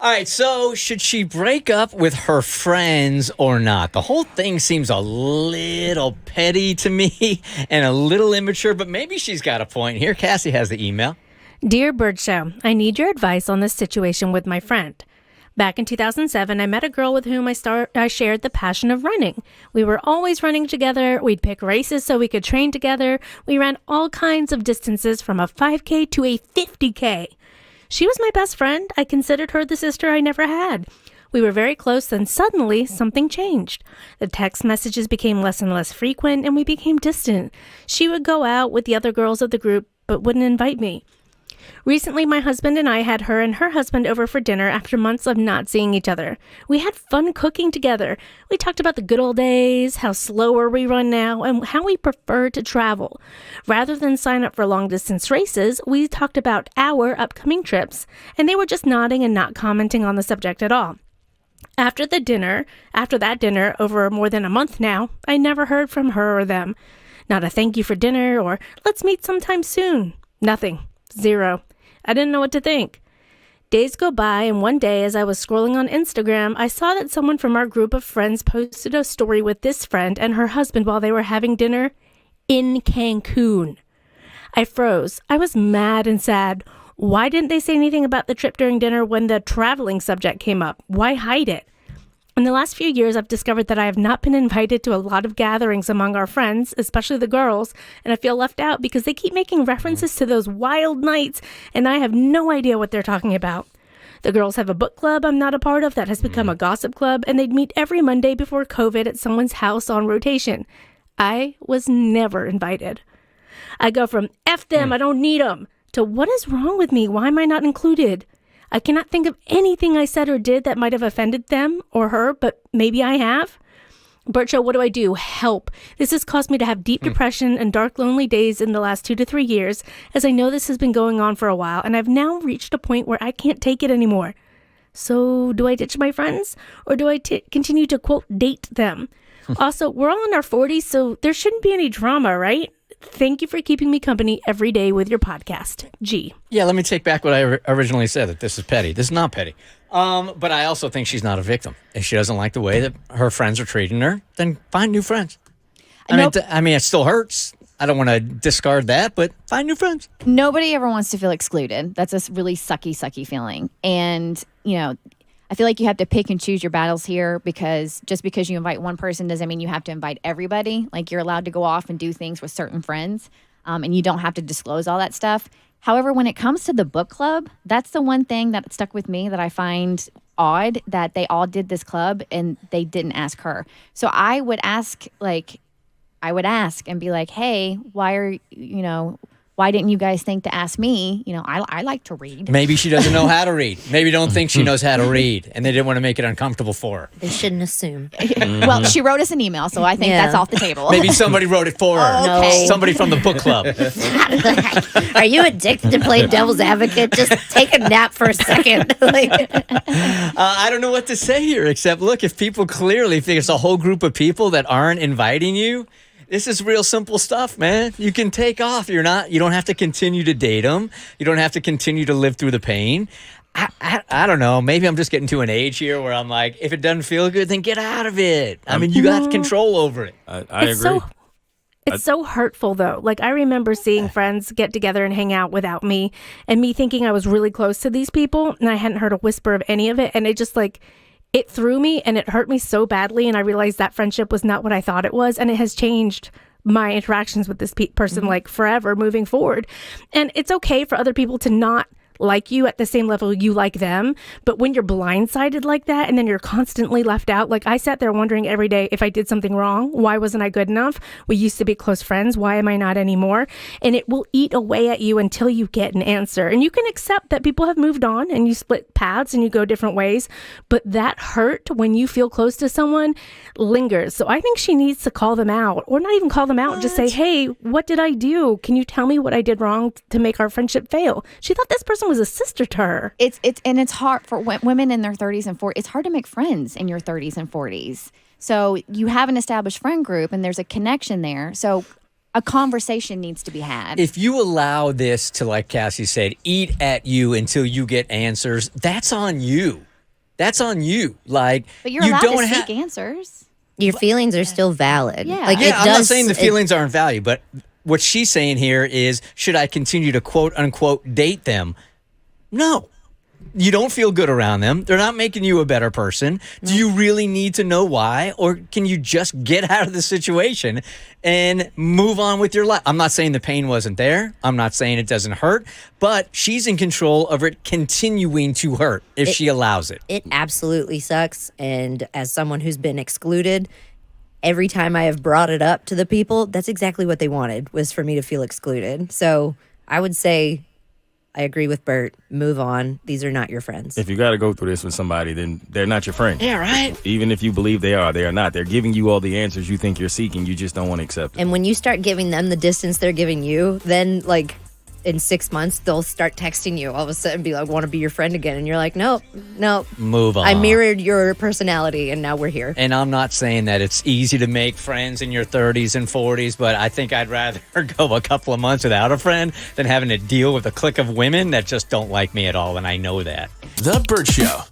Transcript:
All right, so should she break up with her friends or not? The whole thing seems a little petty to me and a little immature, but maybe she's got a point here. Cassie has the email. Dear Bird Show, I need your advice on this situation with my friend. Back in 2007, I met a girl with whom I shared the passion of running. We were always running together. We'd pick races so we could train together. We ran all kinds of distances from a 5K to a 50K. She was my best friend. I considered her the sister I never had. We were very close, then suddenly something changed. The text messages became less and less frequent, and we became distant. She would go out with the other girls of the group, but wouldn't invite me. Recently, my husband and I had her and her husband over for dinner after months of not seeing each other. We had fun cooking together. We talked about the good old days, how slower we run now, and how we prefer to travel. Rather than sign up for long-distance races, we talked about our upcoming trips, and they were just nodding and not commenting on the subject at all. After that dinner, over more than a month now, I never heard from her or them. Not a thank you for dinner or let's meet sometime soon. Nothing. Zero. I didn't know what to think. Days go by, and one day as I was scrolling on Instagram, I saw that someone from our group of friends posted a story with this friend and her husband while they were having dinner in Cancun. I froze. I was mad and sad. Why didn't they say anything about the trip during dinner when the traveling subject came up? Why hide it? In the last few years, I've discovered that I have not been invited to a lot of gatherings among our friends, especially the girls, and I feel left out because they keep making references to those wild nights, and I have no idea what they're talking about. The girls have a book club I'm not a part of that has become a gossip club, and they'd meet every Monday before COVID at someone's house on rotation. I was never invited. I go from F them, I don't need them, to what is wrong with me? Why am I not included? I cannot think of anything I said or did that might have offended them or her, but maybe I have. Bert Show, what do I do? Help. This has caused me to have deep depression and dark, lonely days in the last 2 to 3 years, as I know this has been going on for a while, and I've now reached a point where I can't take it anymore. So do I ditch my friends, or do I continue to, quote, date them? Also, we're all in our 40s, so there shouldn't be any drama, right? Thank you for keeping me company every day with your podcast. G. Yeah, let me take back what I originally said, that this is petty. This is not petty. But I also think she's not a victim. If she doesn't like the way that her friends are treating her, then find new friends. I mean, it still hurts. I don't want to discard that, but find new friends. Nobody ever wants to feel excluded. That's a really sucky feeling. And, I feel like you have to pick and choose your battles here, because just because you invite one person doesn't mean you have to invite everybody. Like, you're allowed to go off and do things with certain friends, and you don't have to disclose all that stuff. However, when it comes to the book club, that's the one thing that stuck with me that I find odd, that they all did this club and they didn't ask her. So I would ask and be like, hey, why didn't you guys think to ask me? I like to read. Maybe she doesn't know how to read. Maybe don't think she knows how to read, and they didn't want to make it uncomfortable for her. They shouldn't assume. Well, she wrote us an email, so I think that's off the table. Maybe somebody wrote it for her. Okay. Somebody from the book club. Are you addicted to playing devil's advocate? Just take a nap for a second. I don't know what to say here, except, look, if people clearly think it's a whole group of people that aren't inviting you, this is real simple stuff, man. You can take off. You don't have to continue to date them. You don't have to continue to live through the pain. I don't know. Maybe I'm just getting to an age here where I'm like, if it doesn't feel good, then get out of it. I mean, you got control over it. I agree. It's so hurtful, though. Like, I remember seeing friends get together and hang out without me, and me thinking I was really close to these people, and I hadn't heard a whisper of any of it, and it just, it threw me and it hurt me so badly, and I realized that friendship was not what I thought it was, and it has changed my interactions with this person forever moving forward. And it's okay for other people to not like you at the same level you like them, but when you're blindsided like that and then you're constantly left out, like I sat there wondering every day if I did something wrong. Why wasn't I good enough? We used to be close friends. Why am I not anymore? And it will eat away at you until you get an answer. And you can accept that people have moved on and you split paths and you go different ways, but that hurt when you feel close to someone lingers. So I think she needs to call them out, or not even call them out, just say, hey, what did I do? Can you tell me what I did wrong to make our friendship fail? She thought this person was a sister to her. It's hard for women in their 30s and 40s. It's hard to make friends in your 30s and 40s. So you have an established friend group and there's a connection there. So a conversation needs to be had. If you allow this to, like Cassie said, eat at you until you get answers, that's on you. that's on you. Like, But you're you allowed don't to have. seek answers. Your feelings are still valid. Yeah. Like, Yeah, it I'm does, not saying the feelings aren't valued, but what she's saying here is, should I continue to quote unquote date them? No. You don't feel good around them. They're not making you a better person. Do you really need to know why? Or can you just get out of the situation and move on with your life? I'm not saying the pain wasn't there. I'm not saying it doesn't hurt, but she's in control of it continuing to hurt if she allows it. It absolutely sucks. And as someone who's been excluded, every time I have brought it up to the people, that's exactly what they wanted, was for me to feel excluded. So I would say, I agree with Bert. Move on. These are not your friends. If you got to go through this with somebody, then they're not your friend. Yeah, right? Even if you believe they are not. They're giving you all the answers you think you're seeking. You just don't want to accept it. And when you start giving them the distance they're giving you, then like in 6 months, they'll start texting you all of a sudden, be like, want to be your friend again. And you're like, nope. Move on. I mirrored your personality and now we're here. And I'm not saying that it's easy to make friends in your 30s and 40s, but I think I'd rather go a couple of months without a friend than having to deal with a clique of women that just don't like me at all, and I know that. The Bert Show.